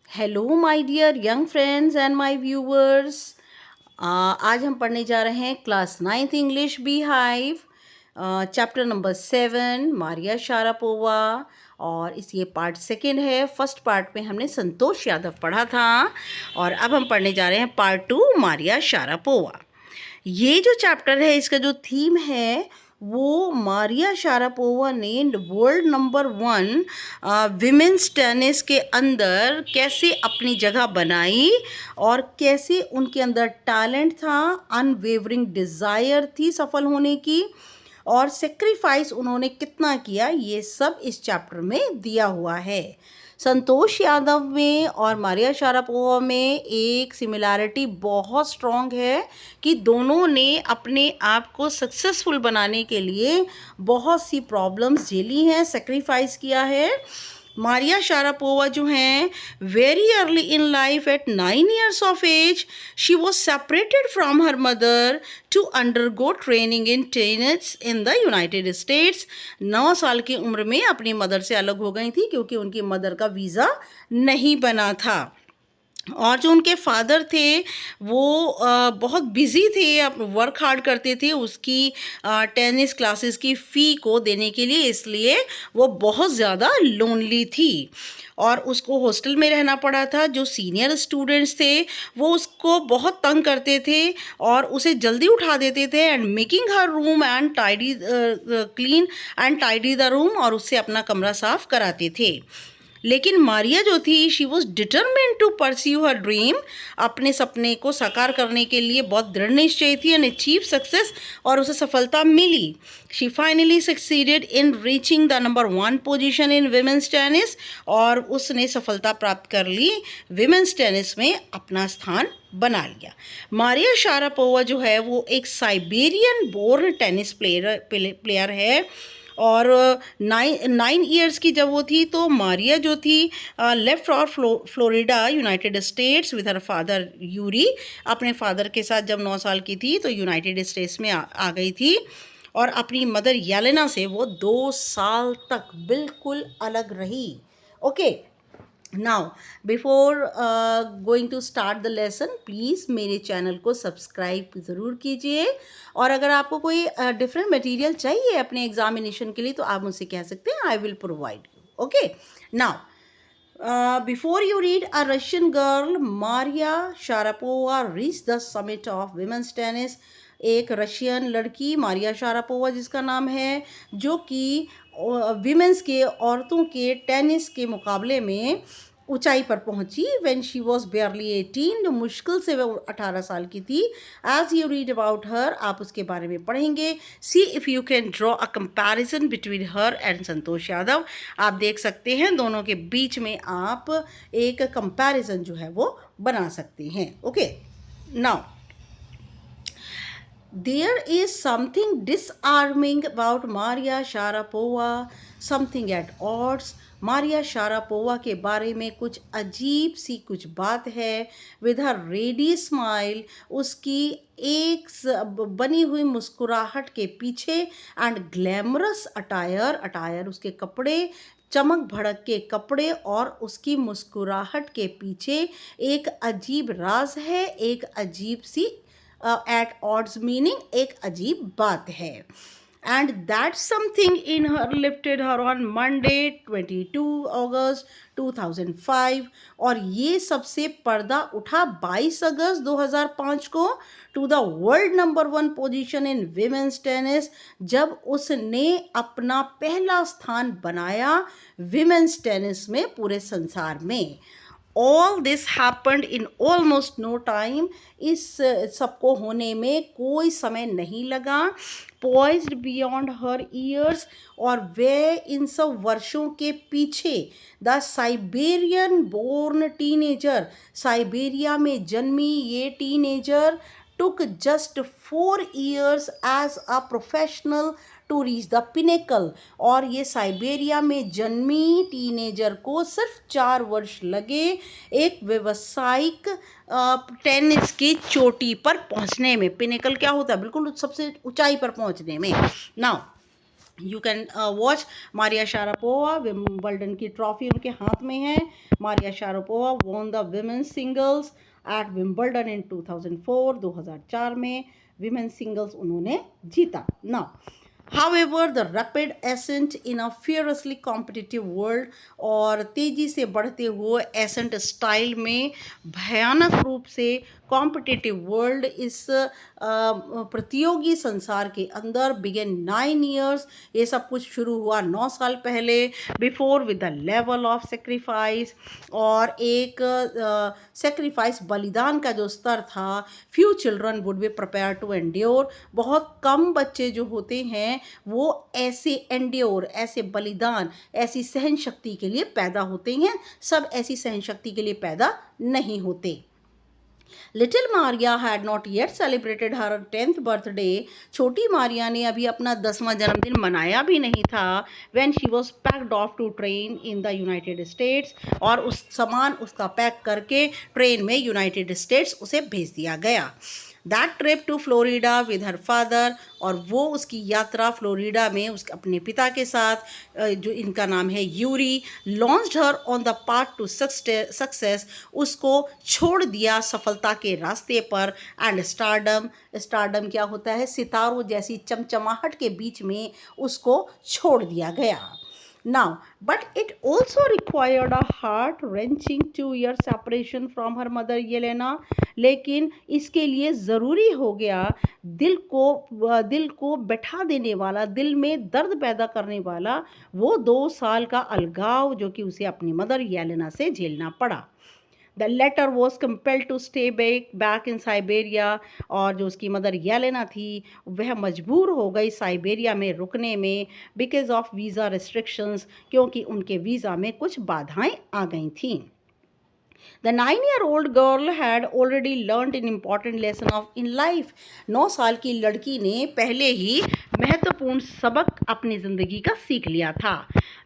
Hello my dear young friends and my viewers. आज हम पढ़ने जा रहे हैं class 9th English Bee Hive, chapter number 7 Maria Sharapova. और इस ये पार्ट सेकंड है। फर्स्ट पार्ट में हमने संतोष यादव पढ़ा था और अब हम पढ़ने जा रहे हैं पार्ट 2 मारिया शारापोवा। ये जो चैप्टर है इसका जो थीम है वो मारिया शारापोवा ने वर्ल्ड नंबर 1 विमेंस टेनिस के अंदर कैसे अपनी जगह बनाई और कैसे उनके अंदर टैलेंट था, अनवेवरिंग डिज़ायर थी सफल होने की, और सेक्रीफाइस उन्होंने कितना किया, ये सब इस चैप्टर में दिया हुआ है। संतोष यादव में और मारिया शारापोवा में एक सिमिलैरिटी बहुत स्ट्रॉन्ग है कि दोनों ने अपने आप को सक्सेसफुल बनाने के लिए बहुत सी प्रॉब्लम्स झेली हैं, सेक्रीफाइस किया है। मारिया शारापोवा जो हैं, very early in life at 9 years of age she was separated from her mother to undergo training in tennis in the United States। 9 साल की उम्र में अपनी मदर से अलग हो गई थी क्योंकि उनकी मदर का वीज़ा नहीं बना था। और जो उनके फादर थे वो बहुत बिज़ी थे, वर्क हार्ड करते थे उसकी टेनिस क्लासेस की फ़ी को देने के लिए, इसलिए वो बहुत ज़्यादा लोनली थी और उसको हॉस्टल में रहना पड़ा था। जो सीनियर स्टूडेंट्स थे वो उसको बहुत तंग करते थे और उसे जल्दी उठा देते थे and making her room and tidy clean and tidy the room, और उससे अपना कमरा साफ़ कराते थे। लेकिन मारिया जो थी she was determined to pursue her dream, अपने सपने को साकार करने के लिए बहुत दृढ़ निश्चय थी एंड अचीव सक्सेस, और उसे सफलता मिली। She finally succeeded in reaching the number 1 position in women's tennis, और उसने सफलता प्राप्त कर ली, विमेंस टेनिस में अपना स्थान बना लिया। मारिया शारापोवा जो है वो एक साइबेरियन बोर्न टेनिस प्लेयर है और 9 ईयर्स की जब वो थी तो मारिया जो थी left for Florida United states with her father Yuri. अपने फादर के साथ जब 9 साल की थी तो यूनाइटेड स्टेट्स में आ गई थी और अपनी मदर येलेना से वो 2 साल तक बिल्कुल अलग रही। Okay, now before going to start the lesson please मेरे चैनल को सब्सक्राइब ज़रूर कीजिए, और अगर आपको कोई डिफरेंट मटेरियल चाहिए अपने एग्जामिनेशन के लिए तो आप मुझसे कह सकते हैं, I will provide you. Okay, now before you read a Russian girl Maria Sharapova reach the summit of women's tennis. एक रशियन लड़की मारिया शारापोवा जिसका नाम है, जो कि विमेंस के औरतों के टेनिस के मुकाबले में ऊंचाई पर पहुंची। व्हेन शी वॉज बेयरली 18, जो मुश्किल से वो 18 साल की थी। As you read about her, आप उसके बारे में पढ़ेंगे। See if you can draw a comparison between her and Santosh Yadav. आप देख सकते हैं दोनों के बीच में आप एक कंपैरिजन जो है वो बना सकते हैं। Okay, now there is something disarming about Maria Sharapova, something at odds। Maria Sharapova के बारे में कुछ अजीब सी कुछ बात है। विद हर रेडी स्माइल, उसकी एक बनी हुई मुस्कुराहट के पीछे, एंड ग्लैमरस अटायर उसके कपड़े, चमक भड़क के कपड़े और उसकी मुस्कुराहट के पीछे एक अजीब राज है, एक अजीब सी एट ऑड्स मीनिंग एक अजीब बात है। And that something in her lifted her on Monday 22 अगस्त 2005, और ये सबसे पर्दा उठा 22 अगस्त 2005 को to the world number 1 position in women's tennis, जब उसने अपना पहला स्थान बनाया विमेंस टेनिस में पूरे संसार में। All this happened in almost no time। इस सबको होने में कोई समय नहीं लगा। Poised beyond her years, और वे इन सब वर्षों के पीछे the Siberian born teenager, Siberia में जन्मी ये teenager took just 4 years as a professional to reach the pinnacle। और ये साइबेरिया में जन्मी टीनेजर को सिर्फ 4 वर्ष लगे एक व्यावसायिक टेनिस की चोटी पर पहुंचने में। पिनेकल क्या होता है? बिल्कुल सबसे ऊंचाई पर पहुंचने में। Now you can watch Maria Sharapova. Wimbledon की ट्रॉफी उनके हाथ में है। Maria Sharapova won the women's singles at Wimbledon in 2004, 2004 में विमेंस सिंगल्स उन्होंने जीता ना। However, the rapid ascent in a fiercely competitive world, और तेजी से बढ़ते हुए एसेंट स्टाइल में भयानक रूप से कॉम्पिटिटिव वर्ल्ड, इस प्रतियोगी संसार के अंदर बिगेन 9 years, ये सब कुछ शुरू हुआ 9 साल पहले, before with the level of sacrifice, और एक सेक्रीफाइस बलिदान का जो स्तर था, few children would be prepared to endure, बहुत कम बच्चे जो होते हैं वो ऐसे एंड्योर, ऐसे बलिदान, ऐसी सहन शक्ति के लिए पैदा होते हैं, सब ऐसी सहन शक्ति के लिए पैदा नहीं होते। Little Maria had not yet celebrated her 10th birthday, छोटी मारिया ने अभी अपना 10वां जन्मदिन मनाया भी नहीं था, when she was packed off to train in the United States, और उस सामान उसका पैक करके ट्रेन में यूनाइटेड स्टेट्स उसे भेज दिया गया। That trip to Florida with her father, और वो उसकी यात्रा फ्लोरिडा में अपने पिता के साथ, जो इनका नाम है Yuri, launched her on the path to success, उसको छोड़ दिया सफलता के रास्ते पर, एंड स्टारडम, स्टारडम क्या होता है, सितारों जैसी चमचमाहट के बीच में उसको छोड़ दिया गया। Now, but it also required a heart-wrenching 2-year separation from her mother Yelena, लेकिन इसके लिए ज़रूरी हो गया दिल को बैठा देने वाला, दिल में दर्द पैदा करने वाला वो 2 साल का अलगाव जो कि उसे अपनी मदर येलेना से झेलना पड़ा। The latter was compelled to stay back in Siberia, और जो उसकी मदर येलेना थी वह मजबूर हो गई साइबेरिया में रुकने में, बिकॉज ऑफ वीज़ा रिस्ट्रिक्शंस, क्योंकि उनके वीज़ा में कुछ बाधाएं आ गई थीं। The 9-year-old girl had already learned an important lesson in life. 9 साल की लड़की ने पहले ही महत्वपूर्ण सबक अपनी ज़िंदगी का सीख लिया था।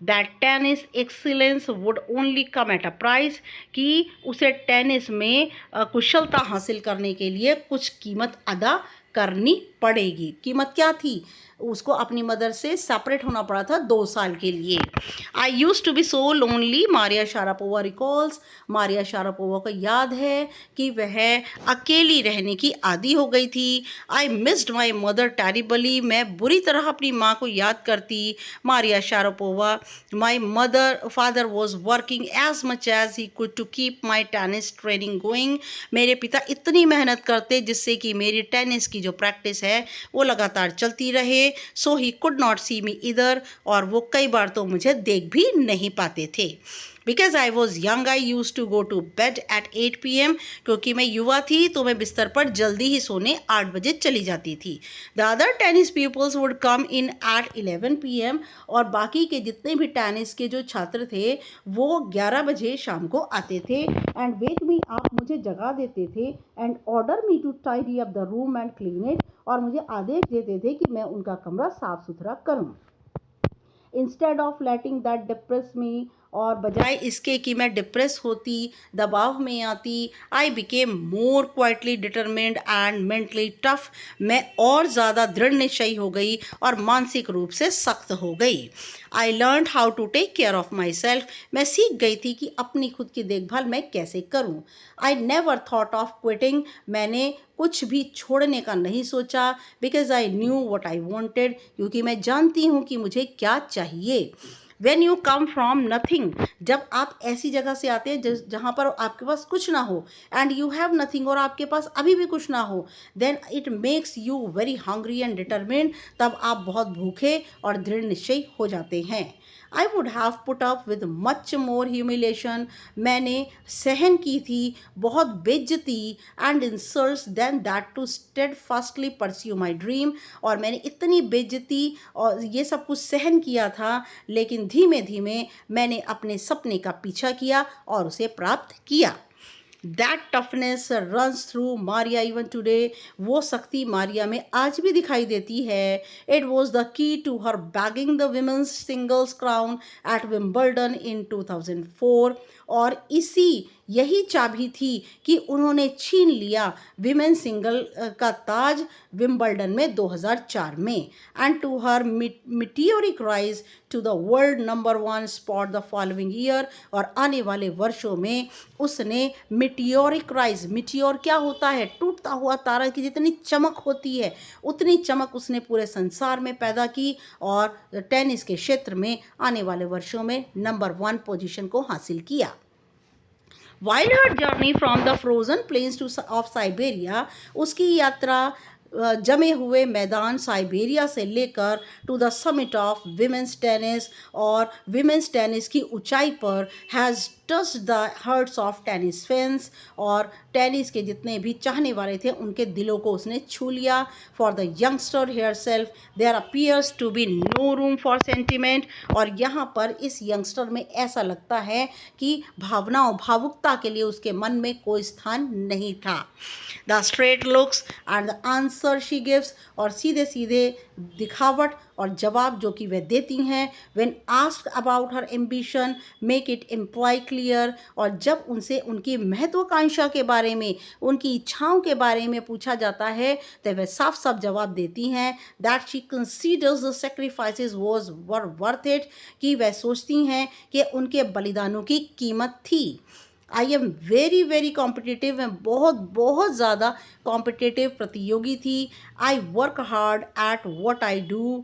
That tennis excellence would only come at a price, कि उसे टेनिस में कुशलता हासिल करने के लिए कुछ कीमत अदा करनी पड़ेगी। कीमत क्या थी? उसको अपनी मदर से सेपरेट होना पड़ा था 2 साल के लिए। I use to be so lonely, Maria Sharapova recalls, Maria Sharapova को याद है कि वह अकेली रहने की आदी हो गई थी। I missed my mother terribly, मैं बुरी तरह अपनी माँ को याद करती। Maria Sharapova, my father was working as much as he could to keep my tennis training going, मेरे पिता इतनी मेहनत करते जिससे कि मेरी टेनिस की जो प्रैक्टिस है वो लगातार चलती रहे। सो ही कुड नॉट सी मी इधर, और वो कई बार तो मुझे देख भी नहीं पाते थे। Because I was young I use to go to bed at 8 PM, क्योंकि मैं युवा थी तो मैं बिस्तर पर जल्दी ही सोने 8 बजे चली जाती थी। The other tennis peoples would come in at 11 PM, और बाकी के जितने भी टेनिस के जो छात्र थे वो 11 बजे शाम को आते थे, एंड वेक मी आप मुझे जगा देते थे, and order me to tidy up the room and clean it, और मुझे आदेश देते थे कि मैं उनका कमरा साफ सुथरा करूं। Instead of letting that depress me, और बजाय इसके कि मैं डिप्रेस होती, दबाव में आती, I became more quietly determined and mentally tough, मैं और ज़्यादा दृढ़ निश्चयी हो गई और मानसिक रूप से सख्त हो गई। I learn how to take care of my self, मैं सीख गई थी कि अपनी खुद की देखभाल मैं कैसे करूं। I never thought of quitting, मैंने कुछ भी छोड़ने का नहीं सोचा, because I knew what I wanted, क्योंकि मैं जानती हूँ कि मुझे क्या चाहिए। When you come from nothing, जब आप ऐसी जगह से आते हैं जहाँ पर आपके पास कुछ ना हो, एंड यू हैव नथिंग, और आपके पास अभी भी कुछ ना हो, then it makes you very hungry and determined, तब आप बहुत भूखे और दृढ़ निश्चयी हो जाते हैं। I would have put up with much more humiliation, मैंने सहन की थी बहुत बेइज्जती and insults then that to steadfastly pursue my dream, और मैंने इतनी बेइज्जती और ये सब कुछ सहन किया था, लेकिन धीमे धीमे मैंने अपने सपने का पीछा किया और उसे प्राप्त किया। That toughness runs through Maria even today, वो शक्ति मारिया में आज भी दिखाई देती है। It was the key to her bagging the women's singles crown at Wimbledon in 2004, और यही चाबी थी कि उन्होंने छीन लिया विमेन सिंगल का ताज विंबलडन में 2004 में। And to her meteoric rise to the world number 1 spot the following year, और आने वाले वर्षों में उसने meteoric rise, meteor क्या होता है, टूटता हुआ तारा की जितनी चमक होती है उतनी चमक उसने पूरे संसार में पैदा की और टेनिस के क्षेत्र में आने वाले वर्षों में नंबर 1 पोजीशन को हासिल किया। While her journey from the frozen plains of Siberia, उसकी यात्रा जमे हुए मैदान साइबेरिया से लेकर to the summit of women's tennis, और विमेंस टेनिस की ऊंचाई पर has touch the hearts of tennis fans, और टेनिस के जितने भी चाहने वाले थे उनके दिलों को उसने छू लिया। For the youngster her self there appears to be no room for sentiment, और यहाँ पर इस यंगस्टर में ऐसा लगता है कि भावनाओं भावुकता के लिए उसके मन में कोई स्थान नहीं था। The straight looks and the answer she gives, और सीधे सीधे दिखावट और जवाब जो कि वह देती हैं, when asked about her ambition make it imply clear, और जब उनसे उनकी महत्वाकांक्षा के बारे में, उनकी इच्छाओं के बारे में पूछा जाता है तो वह साफ साफ जवाब देती हैं that she considers the sacrifices were worth it, कि वह सोचती हैं कि उनके बलिदानों की कीमत थी। I am very very competitive, मैं बहुत बहुत ज़्यादा कॉम्पिटिटिव प्रतियोगी थी। I work hard at what I do,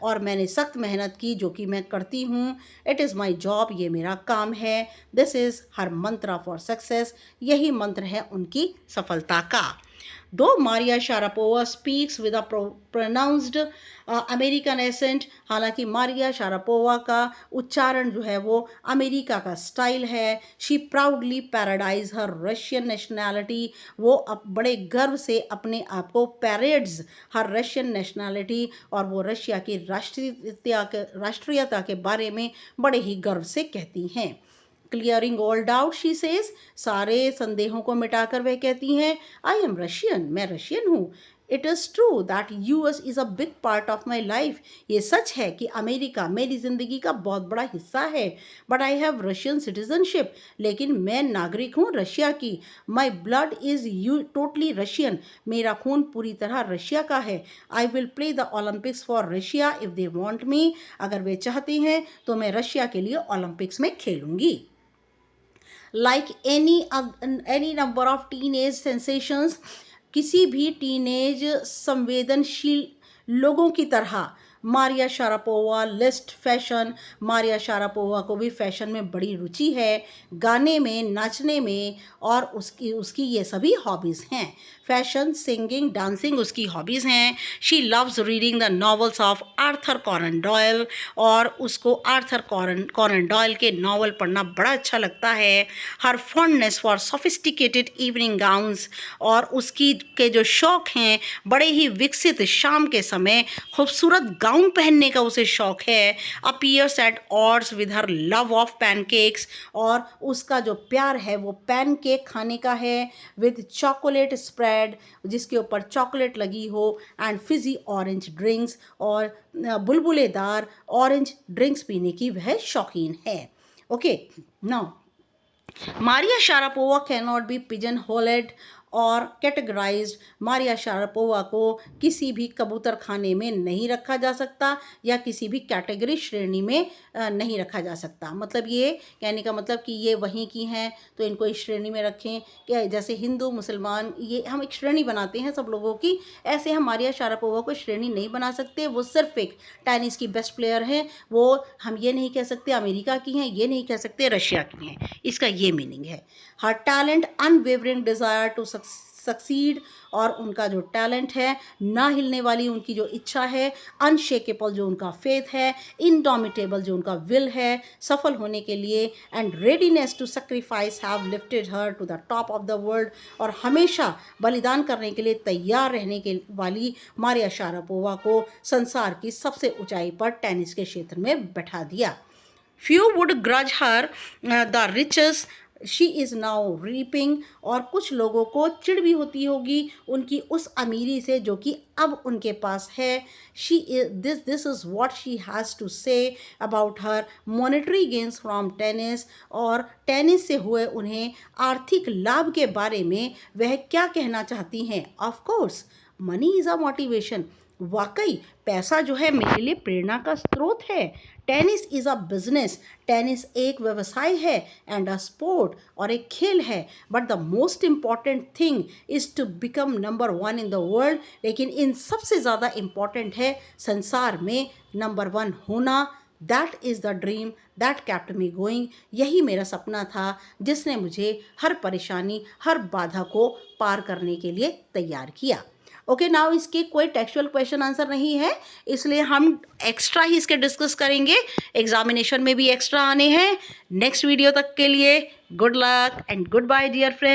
और मैंने सख्त मेहनत की जो कि मैं करती हूँ। इट इज़ माई जॉब, ये मेरा काम है। This is her mantra for success, यही मंत्र है उनकी सफलता का। Though Maria Sharapova speaks with a pronounced American accent, हालांकि मारिया शारापोवा का उच्चारण जो है वो अमेरिका का स्टाइल है। She proudly paradise her Russian nationality, वो अब बड़े गर्व से अपने आप को पैरेड्स हर रशियन नेशनैलिटी, और वो रशिया की राष्ट्रीयता के बारे में बड़े ही गर्व से कहती हैं। Clearing all doubt she says, सारे संदेहों को मिटाकर वह कहती हैं आई एम रशियन, मैं रशियन हूँ। It is true that US is a big part of my life, ये सच है कि अमेरिका मेरी ज़िंदगी का बहुत बड़ा हिस्सा है। But I have Russian citizenship, लेकिन मैं नागरिक हूँ रशिया की। My blood is totally Russian, मेरा खून पूरी तरह रशिया का है। I will play the Olympics for Russia if they want me, अगर वे चाहते हैं तो मैं रशिया के लिए ओलंपिक्स में खेलूँगी। Like any number of teenage sensations, किसी भी टीनेज संवेदनशील लोगों की तरह Maria Sharapova list fashion, Maria Sharapova को भी फैशन में बड़ी रुचि है, गाने में, नाचने में, और उसकी ये सभी हॉबीज़ हैं। फैशन, सिंगिंग, डांसिंग उसकी हॉबीज़ हैं। She loves reading the novels of Arthur Conan Doyle, और उसको आर्थर कॉनन डॉयल के नावल पढ़ना बड़ा अच्छा लगता है। Her fondness for sophisticated evening gowns, और उसकी के जो शौक़ हैं बड़े ही विकसित शाम के समय खूबसूरत गाउन पहनने का उसे शौक़ है। Appears eight odds with her love of pancakes, और उसका जो प्यार है वो पैनकेक खाने का है। विद चॉकलेट स्प्रेड, जिसके ऊपर चॉकलेट लगी हो, एंड फिजी ऑरेंज ड्रिंक्स, और बुलबुलेदार ऑरेंज ड्रिंक्स पीने की वह शौकीन है। Okay, now Maria Sharapova can not be pigeon hold और कैटेगराइज्ड, मारिया शारापोवा को किसी भी कबूतर खाने में नहीं रखा जा सकता या किसी भी कैटेगरी श्रेणी में नहीं रखा जा सकता। मतलब ये कहने का मतलब कि ये वहीं की हैं तो इनको इस श्रेणी में रखें, क्या जैसे हिंदू मुसलमान ये हम एक श्रेणी बनाते हैं सब लोगों की, ऐसे हम मारिया शारापोवा को श्रेणी नहीं बना सकते। वो सिर्फ एक टेनिस की बेस्ट प्लेयर हैं, वो हम ये नहीं कह सकते अमेरिका की हैं, ये नहीं कह सकते रशिया की हैं, इसका ये मीनिंग है। Her talent unwavering desire to succeed, और उनका जो टैलेंट है, ना हिलने वाली उनकी जो इच्छा है, अनशेकेबल जो उनका फेथ है, इनडोमिटेबल जो उनका विल है सफल होने के लिए, and readiness to sacrifice have lifted her to the top of the world, और हमेशा बलिदान करने के लिए तैयार रहने के वाली मारिया शारापोवा को संसार की सबसे ऊंचाई पर टेनिस के क्षेत्र में बैठा दिया। Few would grudge her the riches she is now reaping, और कुछ लोगों को चिढ़ भी होती होगी उनकी उस अमीरी से जो कि अब उनके पास है। This is what she has to say about her monetary gains from tennis, और टेनिस से हुए उन्हें आर्थिक लाभ के बारे में वह क्या कहना चाहती हैं। Of course money is a motivation, वाकई पैसा जो है मेरे लिए प्रेरणा का स्रोत है। Tennis is a business, tennis एक व्यवसाय है, एंड अ स्पोर्ट, और एक खेल है। But the most important thing is to become number 1 in the world, लेकिन इन सबसे ज़्यादा इम्पॉर्टेंट है संसार में नंबर 1 होना। That is the dream that kept me going, यही मेरा सपना था जिसने मुझे हर परेशानी, हर बाधा को पार करने के लिए तैयार किया। ओके, नाउ इसके कोई टेक्सचुअल क्वेश्चन आंसर नहीं है, इसलिए हम एक्स्ट्रा ही इसके डिस्कस करेंगे, एग्जामिनेशन में भी एक्स्ट्रा आने हैं। नेक्स्ट वीडियो तक के लिए good luck and goodbye dear friends.